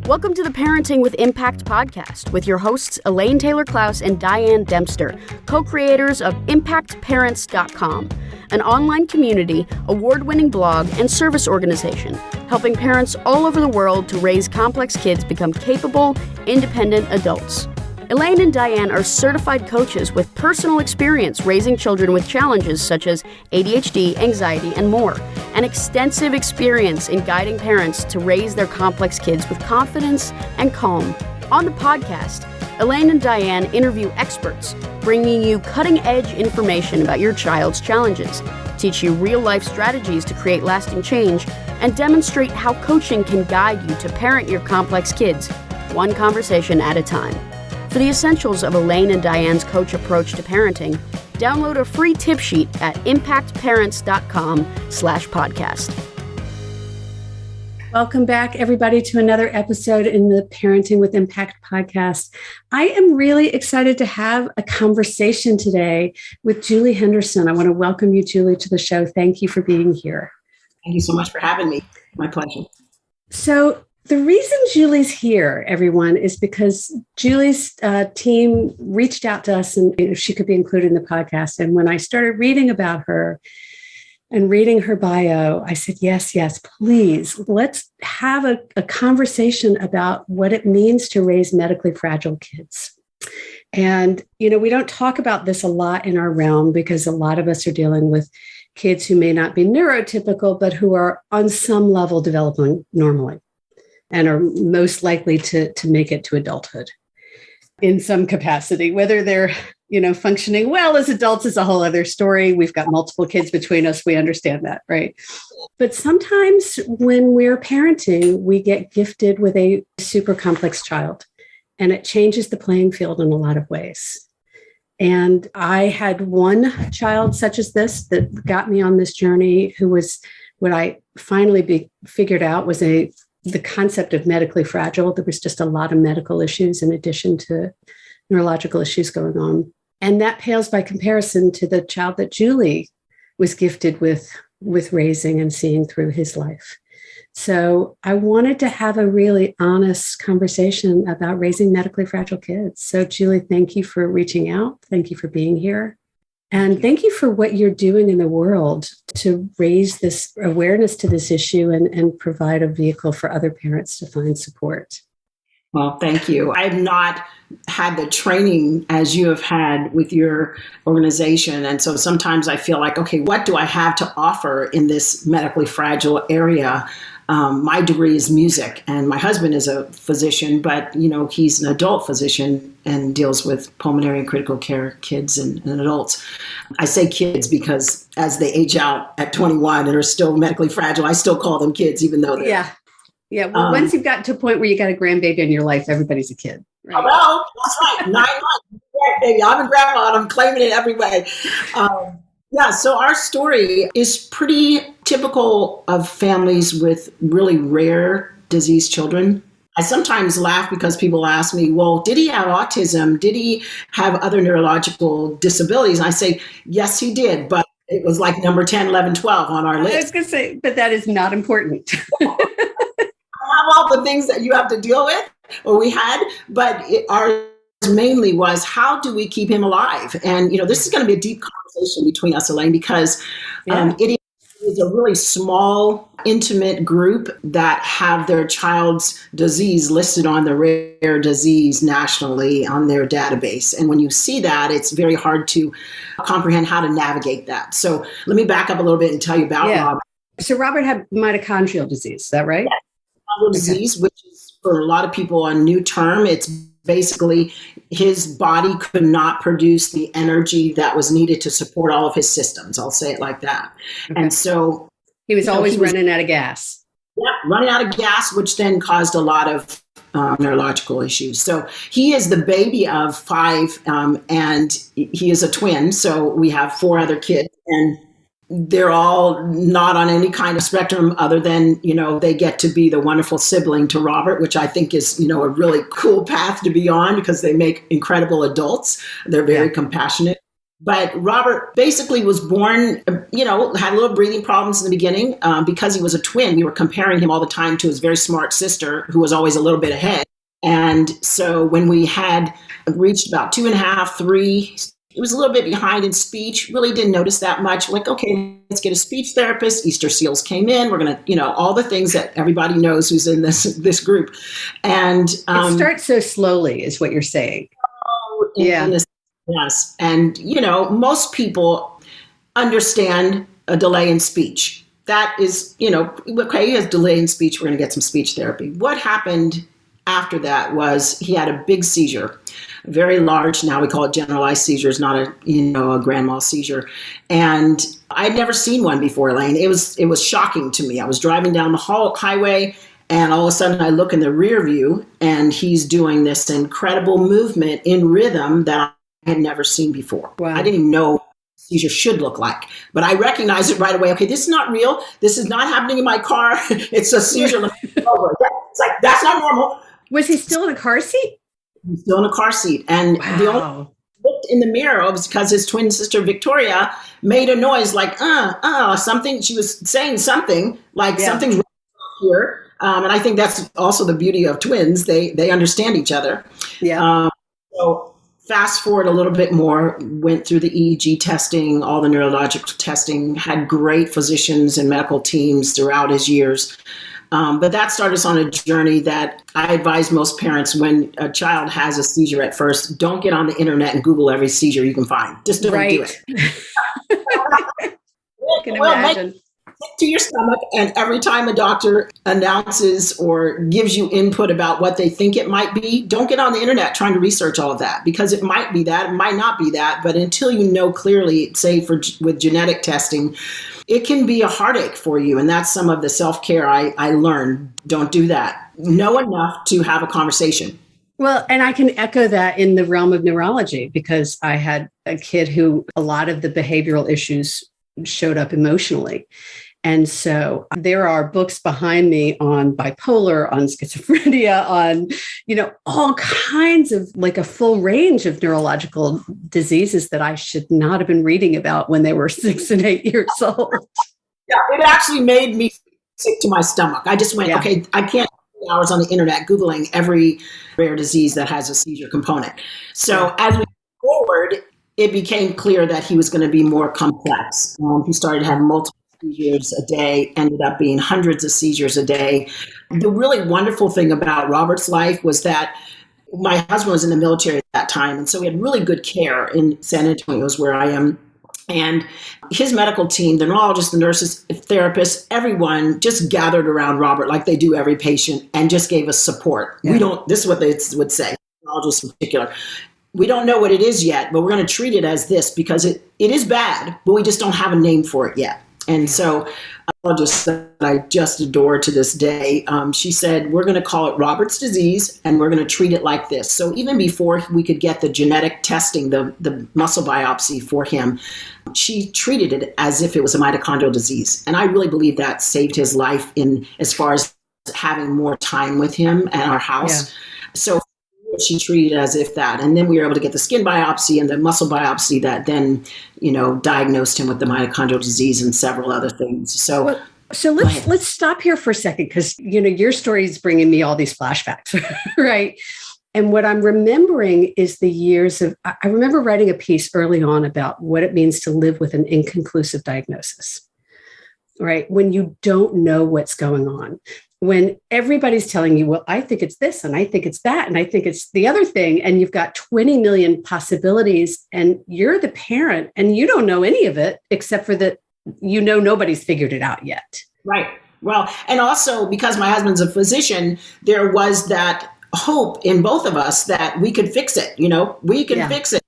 Welcome to the Parenting with Impact podcast with your hosts Elaine Taylor-Klaus and Diane Dempster, co-creators of ImpactParents.com, an online community, award-winning blog, and service organization helping parents all over the world to raise complex kids become capable, independent adults. Elaine and Diane are certified coaches with personal experience raising children with challenges such as ADHD, anxiety, and more, and extensive experience in guiding parents to raise their complex kids with confidence and calm. On the podcast, Elaine and Diane interview experts, bringing you cutting-edge information about your child's challenges, teach you real-life strategies to create lasting change, and demonstrate how coaching can guide you to parent your complex kids, one conversation at a time. For the essentials of Elaine and Diane's coach approach to parenting, download a free tip sheet at impactparents.com/podcast. Welcome back, everybody, to another episode in the Parenting with Impact podcast. I am really excited to have a conversation today with Juli Henderson. I want to welcome you, Juli, to the show. Thank you for being here. Thank you so much for having me. My pleasure. So the reason Juli's here, everyone, is because Juli's team reached out to us and if she could be included in the podcast. And when I started reading about her and reading her bio, I said, yes, please, let's have a conversation about what it means to raise medically fragile kids. And, we don't talk about this a lot in our realm because a lot of us are dealing with kids who may not be neurotypical, but who are on some level developing normally and are most likely to make it to adulthood in some capacity. Whether they're, functioning well as adults is a whole other story. We've got multiple kids between us. We understand that, right? But sometimes when we're parenting, we get gifted with a super complex child, and it changes the playing field in a lot of ways. And I had one child such as this that got me on this journey, who was what I finally figured out was the concept of medically fragile. There was just a lot of medical issues in addition to neurological issues going on. And that pales by comparison to the child that Juli was gifted with raising and seeing through his life. So I wanted to have a really honest conversation about raising medically fragile kids. So Juli, thank you for reaching out. Thank you for being here. And thank you for what you're doing in the world to raise this awareness to this issue and provide a vehicle for other parents to find support. Well, thank you. I have not had the training as you have had with your organization. And so sometimes I feel like, okay, what do I have to offer in this medically fragile area? My degree is music, and my husband is a physician, but he's an adult physician and deals with pulmonary and critical care kids and adults. I say kids because as they age out at 21 and are still medically fragile, I still call them kids, even though they're... Yeah. Well, once you've gotten to a point where you got a grandbaby in your life, everybody's a kid. Right? Hello, that's right. 9 months, baby. I'm a grandma, and I'm claiming it every way. So our story is pretty typical of families with really rare disease children. I sometimes laugh because people ask me, well, did he have autism? Did he have other neurological disabilities? And I say, yes, he did, but it was like number 10, 11, 12 on our list. I was going to say, but that is not important. I have all the things that you have to deal with, or we had, but ours mainly was, how do we keep him alive? And, this is going to be a deep conversation between us, Elaine, because it is a really small, intimate group that have their child's disease listed on the rare disease nationally on their database. And when you see that, it's very hard to comprehend how to navigate that. So let me back up a little bit and tell you about Robert. So Robert had mitochondrial disease, is that right? Yes. Mitochondrial disease, which is for a lot of people a new term. It's basically his body could not produce the energy that was needed to support all of his systems. I'll say it like that. Okay. And so he was always running out of gas. Yeah, running out of gas, which then caused a lot of neurological issues. So he is the baby of 5, and he is a twin. So we have 4 other kids, and they're all not on any kind of spectrum other than, they get to be the wonderful sibling to Robert, which I think is, a really cool path to be on because they make incredible adults. They're very compassionate. But Robert basically was born, had a little breathing problems in the beginning. Because he was a twin, we were comparing him all the time to his very smart sister, who was always a little bit ahead. And so when we had reached about 2.5, 3, it was a little bit behind in speech, really didn't notice that much. Like, okay, let's get a speech therapist. Easter seals came in. We're going to, all the things that everybody knows who's in this group. And it starts so slowly is what you're saying. Yes. And, most people understand a delay in speech. That is, okay, he has delay in speech. We're going to get some speech therapy. What happened after that was he had a big seizure, very large. Now we call it generalized seizures, not a grand mal seizure. And I'd never seen one before, Elaine. It was shocking to me. I was driving down the highway, and all of a sudden I look in the rear view, and he's doing this incredible movement in rhythm that I had never seen before. Wow. I didn't even know seizure should look like, but I recognized it right away. Okay, this is not real. This is not happening in my car. It's a seizure. It's like, that's not normal. Was he still in a car seat? He's still in a car seat. And the only looked in the mirror was because his twin sister, Victoria, made a noise like, something. She was saying something like something's wrong here. And I think that's also the beauty of twins. They understand each other. Yeah. So fast forward a little bit more, went through the EEG testing, all the neurological testing, had great physicians and medical teams throughout his years. But that started us on a journey that I advise most parents when a child has a seizure at first, don't get on the internet and Google every seizure you can find. Just don't do it. I can imagine. To your stomach, and every time a doctor announces or gives you input about what they think it might be, don't get on the internet trying to research all of that, because it might be that, it might not be that, but until you know clearly, say with genetic testing, it can be a heartache for you. And that's some of the self-care I learned. Don't do that. Know enough to have a conversation. Well, and I can echo that in the realm of neurology, because I had a kid who a lot of the behavioral issues showed up emotionally. And so there are books behind me on bipolar, on schizophrenia, on, all kinds of, like, a full range of neurological diseases that I should not have been reading about when they were 6 and 8 years old. Yeah, it actually made me sick to my stomach. I just went, okay, I can't spend hours on the internet Googling every rare disease that has a seizure component. So as we move forward, it became clear that he was going to be more complex. He started to have multiple seizures a day, ended up being hundreds of seizures a day. The really wonderful thing about Robert's life was that my husband was in the military at that time. And so we had really good care in San Antonio, is where I am. And his medical team, the neurologists, the nurses, therapists, everyone just gathered around Robert like they do every patient and just gave us support. Yeah. This is what they would say, neurologists in particular. We don't know what it is yet, but we're going to treat it as this because it is bad, but we just don't have a name for it yet. And so I just adore to this day. She said, we're going to call it Robert's disease, and we're going to treat it like this. So even before we could get the genetic testing, the muscle biopsy for him, she treated it as if it was a mitochondrial disease. And I really believe that saved his life in as far as having more time with him at our house. Yeah. So she treated it as if that. And then we were able to get the skin biopsy and the muscle biopsy that then, diagnosed him with the mitochondrial disease and several other things. So let's stop here for a second, because, your story is bringing me all these flashbacks, right? And what I'm remembering is the years of, I remember writing a piece early on about what it means to live with an inconclusive diagnosis, right? When you don't know what's going on. When everybody's telling you, well, I think it's this, and I think it's that, and I think it's the other thing, and you've got 20 million possibilities, and you're the parent, and you don't know any of it, except for that, nobody's figured it out yet. Right. Well, and also because my husband's a physician, there was that hope in both of us that we could fix it. We can fix it.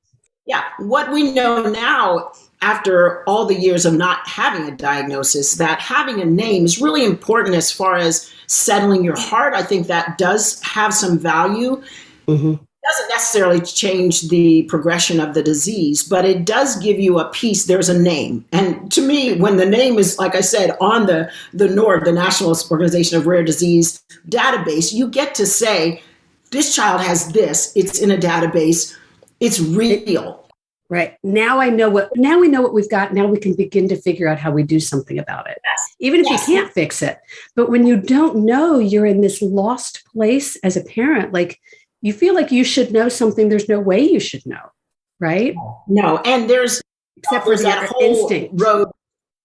Yeah. What we know now, after all the years of not having a diagnosis, that having a name is really important as far as settling your heart. I think that does have some value. Mm-hmm. It doesn't necessarily change the progression of the disease, but it does give you a piece. There's a name. And to me, when the name is, like I said, on the NORD, the National Organization of Rare Disease database, you get to say, this child has this. It's in a database. It's real. Right. Now we know what we've got. Now we can begin to figure out how we do something about it, even if you can't fix it. But when you don't know, you're in this lost place as a parent. Like you feel like you should know something. There's no way you should know. Right. No. And there's that whole instinct. road.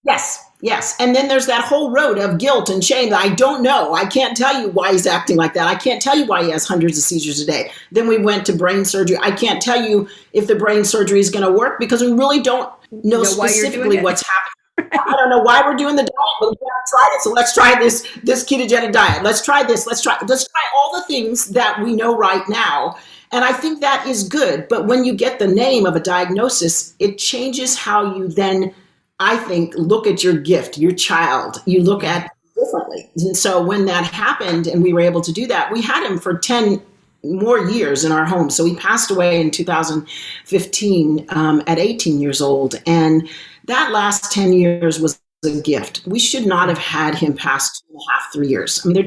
Yes. And then there's that whole road of guilt and shame that I don't know. I can't tell you why he's acting like that. I can't tell you why he has hundreds of seizures a day. Then we went to brain surgery. I can't tell you if the brain surgery is going to work because we really don't know specifically what's happening. I don't know why we're doing the diet, but we haven't tried it. So let's try this ketogenic diet. Let's try this. Let's try all the things that we know right now. And I think that is good. But when you get the name of a diagnosis, it changes how you then, I think, look at your gift, your child. You look at it differently. And so when that happened and we were able to do that, we had him for 10 more years in our home. So he passed away in 2015 at 18 years old. And that last 10 years was a gift. We should not have had him past 2.5, 3 years. I mean,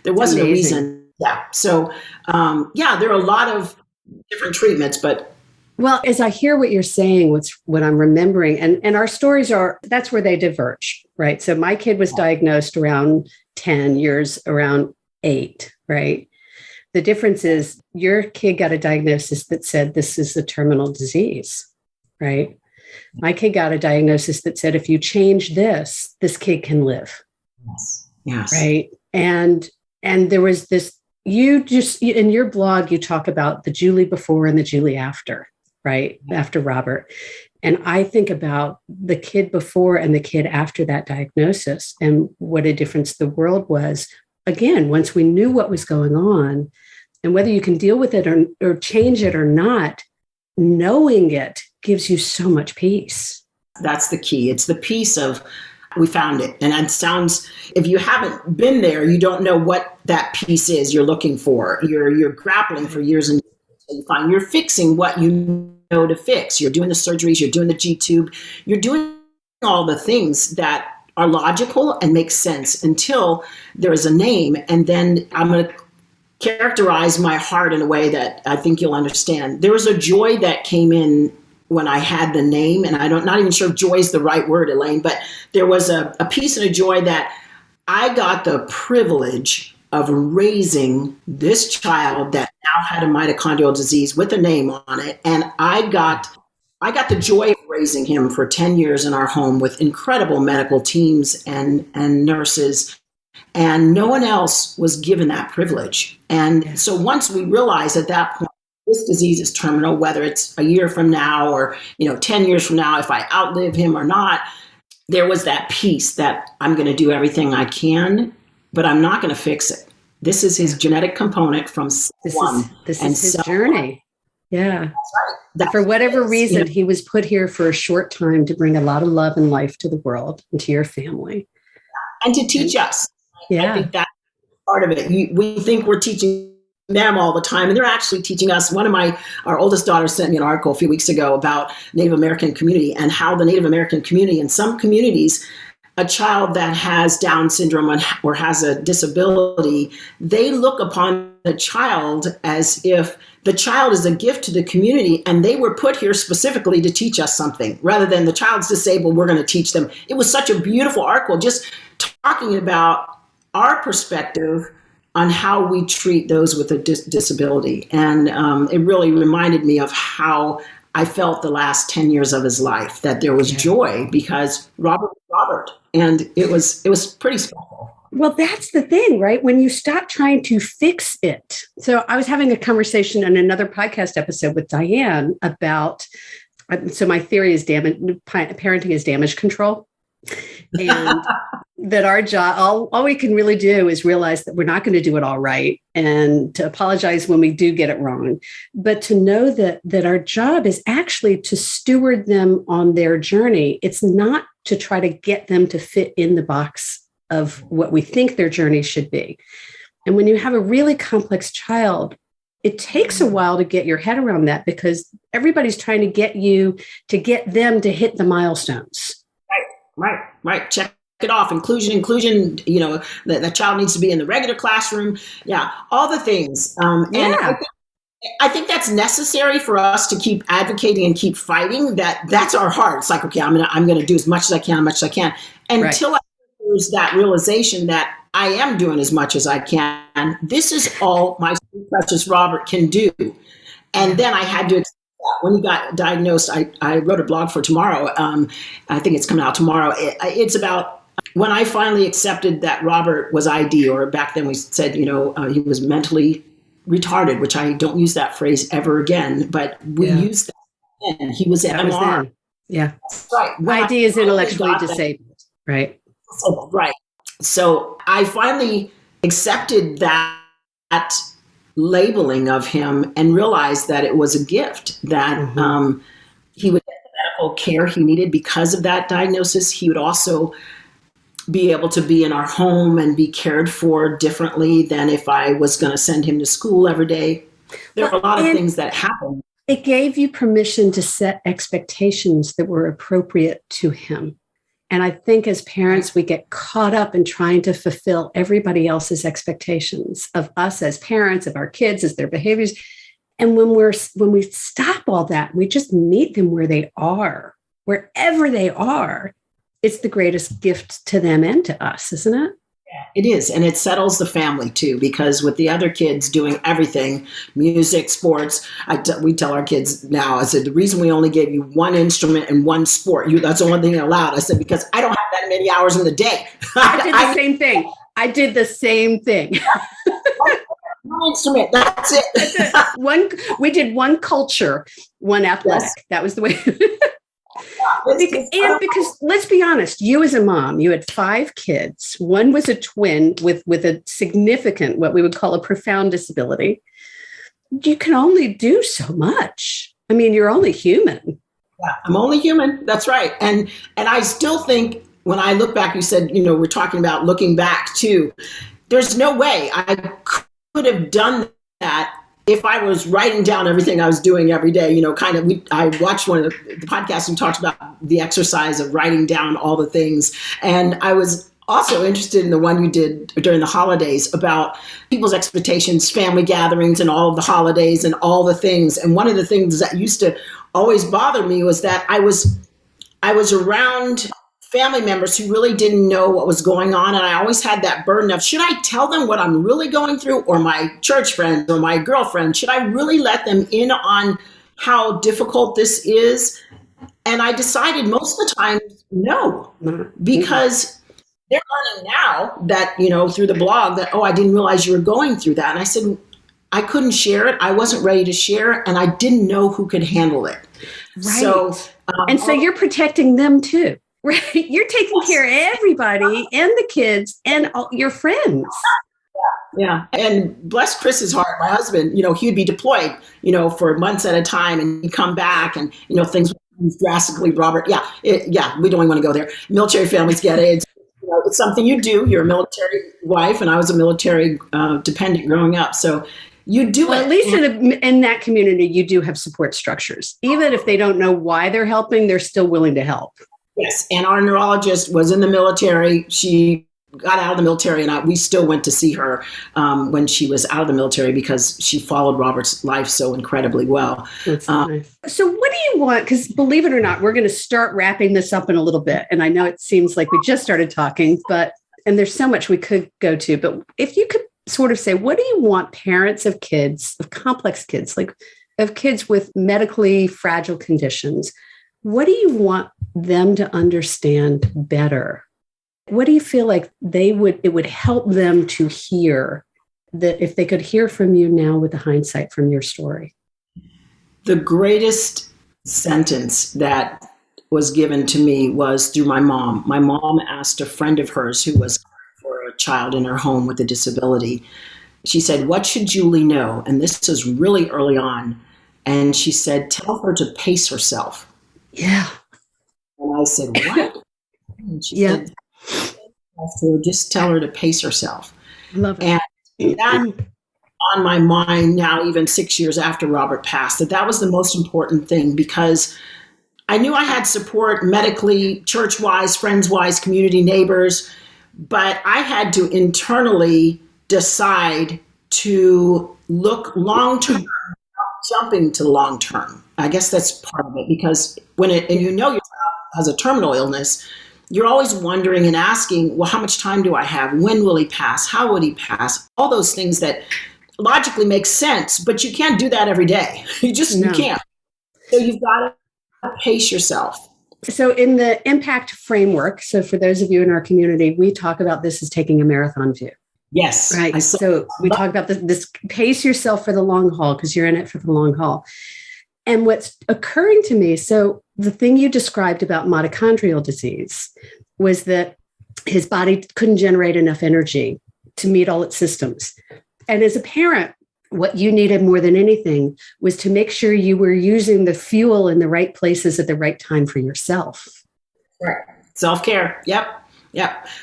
there wasn't a reason. Yeah. So, there are a lot of different treatments, but well, as I hear what you're saying, what I'm remembering, and our stories that's where they diverge, right? So my kid was diagnosed around 10 years, around 8, right? The difference is your kid got a diagnosis that said this is a terminal disease, right? My kid got a diagnosis that said if you change this kid can live. Yes. Right. And there was this, in your blog, you talk about the Juli before and the Juli after. Right after Robert. And I think about the kid before and the kid after that diagnosis and what a difference the world was. Again, once we knew what was going on and whether you can deal with it or change it or not, knowing it gives you so much peace. That's the key. It's the peace of we found it. And it sounds, if you haven't been there, you don't know what that piece is you're looking for. You're grappling for years and you're fixing what you know to fix. You're doing the surgeries, you're doing the G-tube, you're doing all the things that are logical and make sense until there is a name. And then I'm going to characterize my heart in a way that I think you'll understand. There was a joy that came in when I had the name, and not even sure if joy is the right word, Elaine, but there was a peace and a joy that I got the privilege of raising this child that now had a mitochondrial disease with a name on it. And I got the joy of raising him for 10 years in our home with incredible medical teams and nurses. And no one else was given that privilege. And so once we realized at that point, this disease is terminal, whether it's a year from now or 10 years from now, if I outlive him or not, there was that peace that I'm going to do everything I can, but I'm not going to fix it. This is his genetic component from one. This is his journey. Yeah. That's right. For whatever reason, he was put here for a short time to bring a lot of love and life to the world and to your family. And to teach us. Yeah. I think that's part of it. We think we're teaching them all the time, and they're actually teaching us. Our oldest daughter sent me an article a few weeks ago about Native American community and how the Native American community, in some communities, a child that has Down syndrome or has a disability, they look upon the child as if the child is a gift to the community and they were put here specifically to teach us something rather than the child's disabled, we're going to teach them. It was such a beautiful article just talking about our perspective on how we treat those with a disability. And it really reminded me of how I felt the last 10 years of his life, that there was joy because Robert was Robert. And it was pretty special. Well, that's the thing, right? When you stop trying to fix it. So I was having a conversation in another podcast episode with Diane about, so my theory is parenting is damage control. And that our job, all we can really do is realize that we're not going to do it all right and to apologize when we do get it wrong, but to know that our job is actually to steward them on their journey. It's not to try to get them to fit in the box of what we think their journey should be. And when you have a really complex child, it takes a while to get your head around that because everybody's trying to get them to hit the milestones. Right. Check it off. Inclusion, the child needs to be in the regular classroom. Yeah. All the things. And I think I think that's necessary for us to keep advocating and keep fighting. That's our heart. It's like, okay, I'm gonna do as much as I can, until I there's that realization that I am doing as much as I can. This is all my precious Robert can do. And then I had to accept that. When he got diagnosed, I wrote a blog for tomorrow. I think it's coming out tomorrow. It's about when I finally accepted that Robert was ID, or back then we said, he was mentally retarded, which I don't use that phrase ever again, but we used that then. He was MR. Yeah. That's right. When ID is intellectually disabled, right? Right. So I finally accepted that labeling of him and realized that it was a gift, that he would get the medical care he needed because of that diagnosis. He would also be able to be in our home and be cared for differently than if I was going to send him to school every day. There are a lot of things that happen. It gave you permission to set expectations that were appropriate to him. And I think as parents, we get caught up in trying to fulfill everybody else's expectations of us as parents, of our kids, as their behaviors. And when we stop all that, we just meet them where they are, wherever they are. It's the greatest gift to them and to us, isn't it? Yeah, it is. And it settles the family too, because with the other kids doing everything, music, sports, we tell our kids now, I said, the reason we only gave you one instrument and one sport, that's the only thing allowed. I said, because I don't have that many hours in the day. I did the same thing. One instrument, that's it. We did one culture, one athletic. Yes. That was the way. Because let's be honest, you as a mom, you had 5 kids. One was a twin with a significant, what we would call a profound disability. You can only do so much. I mean, you're only human. Yeah, I'm only human. That's right. And I still think when I look back, you said, we're talking about looking back too. There's no way I could have done that if I was writing down everything I was doing every day. I watched one of the podcasts and talked about the exercise of writing down all the things. And I was also interested in the one you did during the holidays about people's expectations, family gatherings, and all of the holidays and all the things. And one of the things that used to always bother me was that I was around family members who really didn't know what was going on. And I always had that burden of, should I tell them what I'm really going through, or my church friends or my girlfriend? Should I really let them in on how difficult this is? And I decided most of the time, no, because they're learning now that, through the blog that, I didn't realize you were going through that. And I said, I couldn't share it. I wasn't ready to share it. And I didn't know who could handle it. Right. So you're protecting them too. Right. You're taking care of everybody and the kids and all your friends. Yeah. And bless Chris's heart, my husband, he'd be deployed, for months at a time, and he'd come back and, things would drastically, Robert. Yeah. We don't even want to go there. Military families get it. It's something you do. You're a military wife, and I was a military dependent growing up. So you do it. At least in that community, you do have support structures. Even if they don't know why they're helping, they're still willing to help. Yes, and our neurologist was in the military. She got out of the military, and we still went to see her when she was out of the military, because she followed Robert's life so incredibly well. That's nice. So what do you want? Because believe it or not, we're going to start wrapping this up in a little bit. And I know it seems like we just started talking, and there's so much we could go to. But if you could sort of say, what do you want parents of kids, of complex kids, like of kids with medically fragile conditions, what do you want them to understand better? What do you feel like it would help them to hear, that if they could hear from you now with the hindsight from your story? The greatest sentence that was given to me was through my mom. My mom asked a friend of hers who was for a child in her home with a disability. She said, "What should Julie know?" And this was really early on. And she said, "Tell her to pace herself." Yeah. And I said, "What?" And she said, "Just tell her to pace herself." Love it. And that on my mind now, even 6 years after Robert passed, that was the most important thing, because I knew I had support medically, church-wise, friends-wise, community neighbors, but I had to internally decide to look long-term jumping to the long term. I guess that's part of it, because and you know your child has a terminal illness, you're always wondering and asking, well, how much time do I have? When will he pass? How would he pass? All those things that logically make sense, but you can't do that every day. You can't. So you've got to pace yourself. So in the impact framework, so for those of you in our community, we talk about this as taking a marathon view. Yes. Right. So we talk about this pace yourself for the long haul, because you're in it for the long haul. And what's occurring to me, so the thing you described about mitochondrial disease was that his body couldn't generate enough energy to meet all its systems. And as a parent, what you needed more than anything was to make sure you were using the fuel in the right places at the right time for yourself. Right. Self-care. Yep.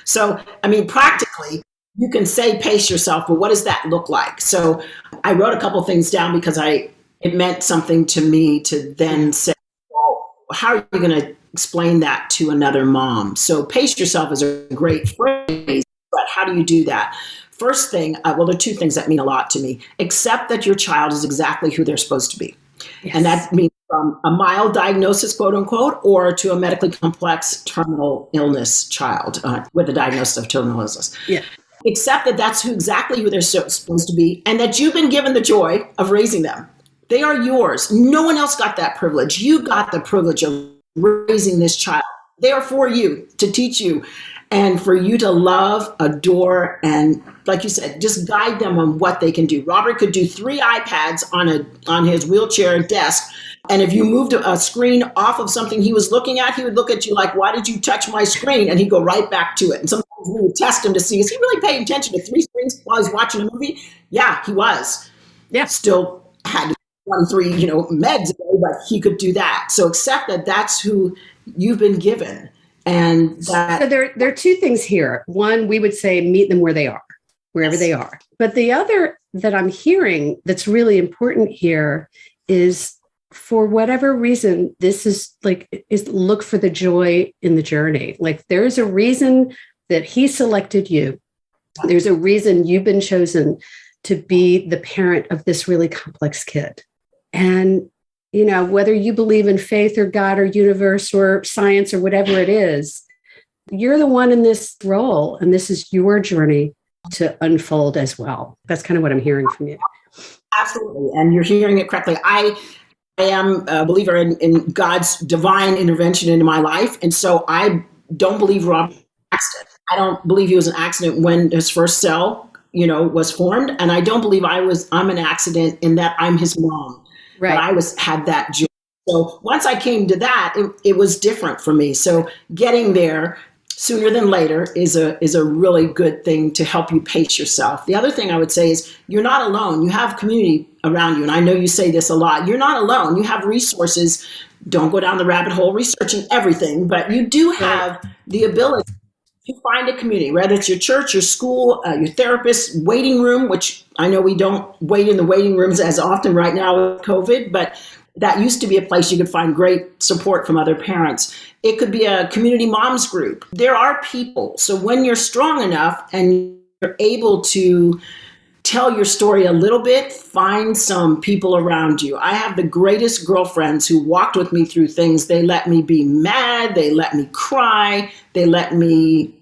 So, I mean, practically, you can say pace yourself, but what does that look like? So I wrote a couple things down because it meant something to me to then say, well, how are you going to explain that to another mom? So pace yourself is a great phrase, but how do you do that? First thing, there are two things that mean a lot to me. Accept that your child is exactly who they're supposed to be. Yes. And that means from a mild diagnosis, quote unquote, or to a medically complex terminal illness child with a diagnosis of terminal illness. Yeah. Accept that that's exactly who they're supposed to be, and that you've been given the joy of raising them. They are yours. No one else got that privilege. You got the privilege of raising this child. They are for you, to teach you, and for you to love, adore, and like you said, just guide them on what they can do. Robert could do 3 iPads on his wheelchair desk. And if you moved a screen off of something he was looking at, he would look at you like, why did you touch my screen? And he'd go right back to it. And sometimes we would test him to see, is he really paying attention to 3 screens while he's watching a movie? Yeah, he was. Yeah. Still had 23, meds a day, but he could do that. So accept that that's who you've been given. And that. So there are 2 things here. One, we would say meet them where they are, wherever they are. But the other that I'm hearing that's really important here is, for whatever reason, this is look for the joy in the journey. Like, there's a reason that he selected you. There's a reason you've been chosen to be the parent of this really complex kid. And, whether you believe in faith or God or universe or science or whatever it is, you're the one in this role. And this is your journey to unfold as well. That's kind of what I'm hearing from you. Absolutely. And you're hearing it correctly. I am a believer in God's divine intervention into my life. And so I don't believe Rob was an accident. I don't believe he was an accident when his first cell, was formed. And I don't believe I'm an accident in that I'm his mom. Right. But I had that joy. So once I came to that, it was different for me. So getting there sooner than later is a really good thing to help you pace yourself. The other thing I would say is you're not alone. You have community around you. And I know you say this a lot. You're not alone. You have resources. Don't go down the rabbit hole researching everything, but you do have the ability to find a community, whether it's your church, your school, your therapist, waiting room, which I know we don't wait in the waiting rooms as often right now with COVID, but that used to be a place you could find great support from other parents. It could be a community moms group. There are people. So when you're strong enough and you're able to tell your story a little bit, find some people around you. I have the greatest girlfriends who walked with me through things. They let me be mad. They let me cry. They let me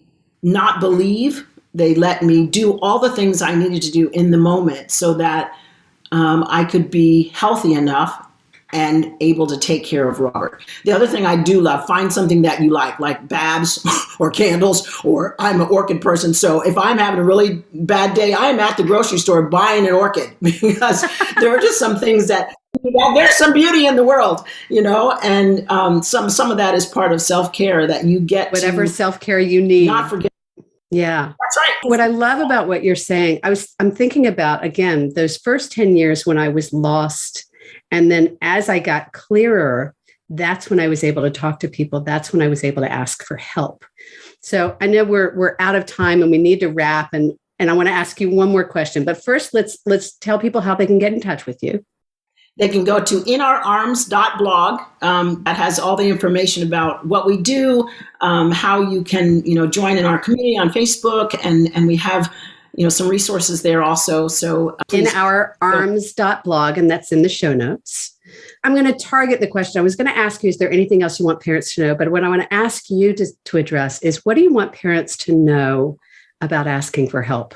not believe. They let me do all the things I needed to do in the moment so that I could be healthy enough and able to take care of Robert. The other thing I do love, find something that you like Babs or candles, or I'm an orchid person. So if I'm having a really bad day, I'm at the grocery store buying an orchid because there are just some things that, there's some beauty in the world, and some of that is part of self-care that you get. Whatever self-care you need. Not forget. Yeah. That's right. What I love about what you're saying, I'm thinking about, again, those first 10 years when I was lost. And then as I got clearer, that's when I was able to talk to people. That's when I was able to ask for help. So I know we're out of time and we need to wrap. And I want to ask you one more question. But first, let's tell people how they can get in touch with you. They can go to inourarms.blog. That has all the information about what we do, how you can, join in our community on Facebook. And we have some resources there also. So in our arms.blog, and that's in the show notes. I'm going to target the question. I was going to ask you, is there anything else you want parents to know? But what I want to ask you to address is, what do you want parents to know about asking for help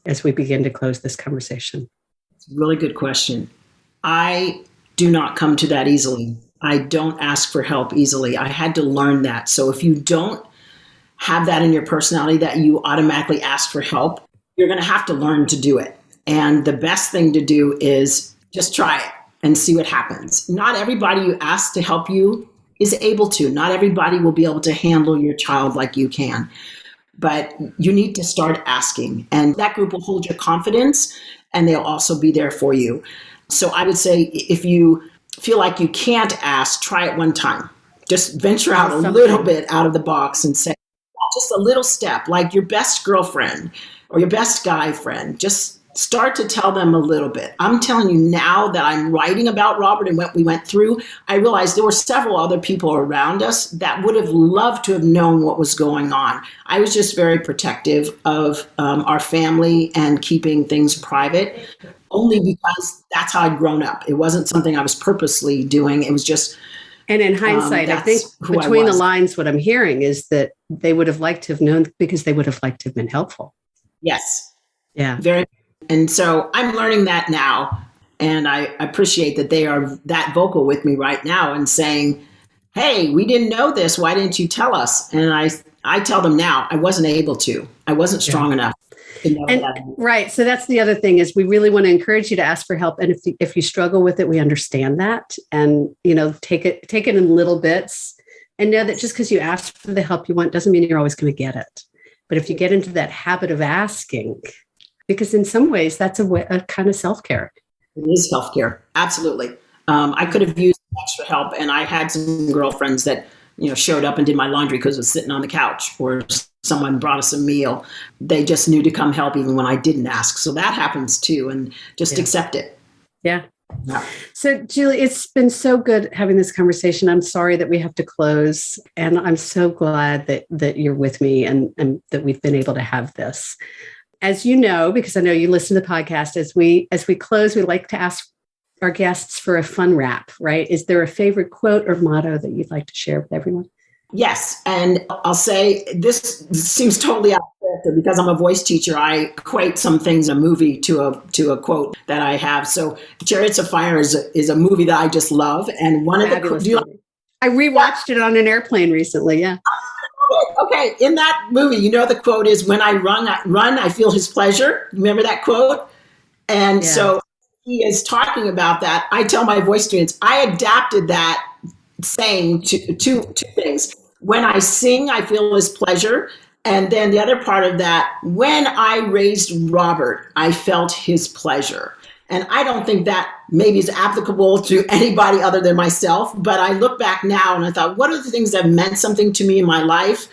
as we begin to close this conversation? It's a really good question. I do not come to that easily. I don't ask for help easily. I had to learn that. So if you don't have that in your personality, that you automatically ask for help, you're going to have to learn to do it. And the best thing to do is just try it and see what happens. Not everybody you ask to help you is able to. Not everybody will be able to handle your child like you can. But you need to start asking. And that group will hold your confidence, and they'll also be there for you. So I would say, if you feel like you can't ask, try it one time. Just venture out a little bit out of the box and say, just a little step, like your best girlfriend or your best guy friend. Just start to tell them a little bit. I'm telling you, now that I'm writing about Robert and what we went through, I realized there were several other people around us that would have loved to have known what was going on. I was just very protective of our family and keeping things private, only because that's how I'd grown up. It wasn't something I was purposely doing. It was just... And in hindsight, I think between the lines, what I'm hearing is that they would have liked to have known, because they would have liked to have been helpful. Yes. Yeah. Very. And so I'm learning that now. And I appreciate that they are that vocal with me right now and saying, hey, we didn't know this. Why didn't you tell us? And I tell them now, I wasn't able to. I wasn't strong enough. Right. So that's the other thing, is we really want to encourage you to ask for help. And if you struggle with it, we understand that. And, take it in little bits, and know that just because you ask for the help you want doesn't mean you're always going to get it. But if you get into that habit of asking, because in some ways that's a kind of self-care. It is self-care. Absolutely. I could have used extra help, and I had some girlfriends that, showed up and did my laundry because I was sitting on the couch, or someone brought us a meal. They just knew to come help even when I didn't ask. So that happens too, and just accept it. Yeah. So Julie, it's been so good having this conversation. I'm sorry that we have to close, and I'm so glad that you're with me and that we've been able to have this. As you know, because I know you listen to the podcast, as we close, we like to ask our guests for a fun wrap, right? Is there a favorite quote or motto that you'd like to share with everyone? Yes. And I'll say, this seems totally out of character because I'm a voice teacher. I equate some things in a movie to a quote that I have. So Chariots of Fire is a movie that I just love. And one Fabulous of the... I rewatched it on an airplane recently. Yeah. Okay. In that movie, the quote is, when I run, I feel his pleasure. Remember that quote? And so he is talking about that. I tell my voice students, I adapted that saying to two things. When I sing, I feel his pleasure. And then the other part of that, when I raised Robert, I felt his pleasure. And I don't think that maybe is applicable to anybody other than myself. But I look back now and I thought, what are the things that meant something to me in my life?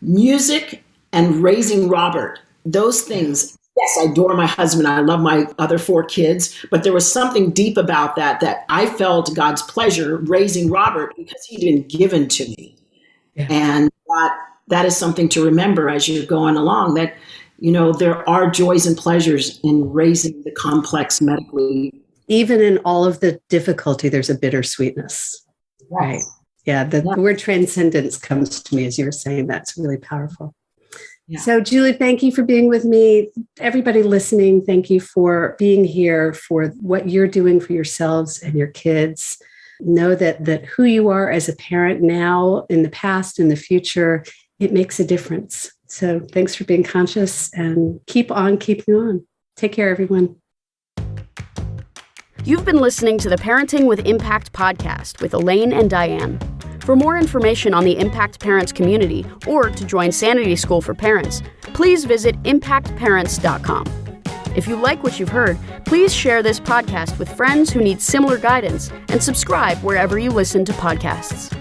Music and raising Robert, those things. Yes, I adore my husband. I love my other 4 kids. But there was something deep about that I felt God's pleasure raising Robert because he'd been given to me. Yeah. And that is something to remember as you're going along, that, there are joys and pleasures in raising the complex medically. Even in all of the difficulty, there's a bittersweetness. Yes. Right. Yeah. The word transcendence comes to me as you were saying. That's really powerful. Yeah. So Julie, thank you for being with me. Everybody listening, thank you for being here, for what you're doing for yourselves and your kids. Know that who you are as a parent now, in the past, in the future, it makes a difference. So thanks for being conscious, and keep on keeping on. Take care, everyone. You've been listening to the Parenting with Impact podcast with Elaine and Diane. For more information on the Impact Parents community, or to join Sanity School for Parents, please visit impactparents.com. If you like what you've heard, please share this podcast with friends who need similar guidance, and subscribe wherever you listen to podcasts.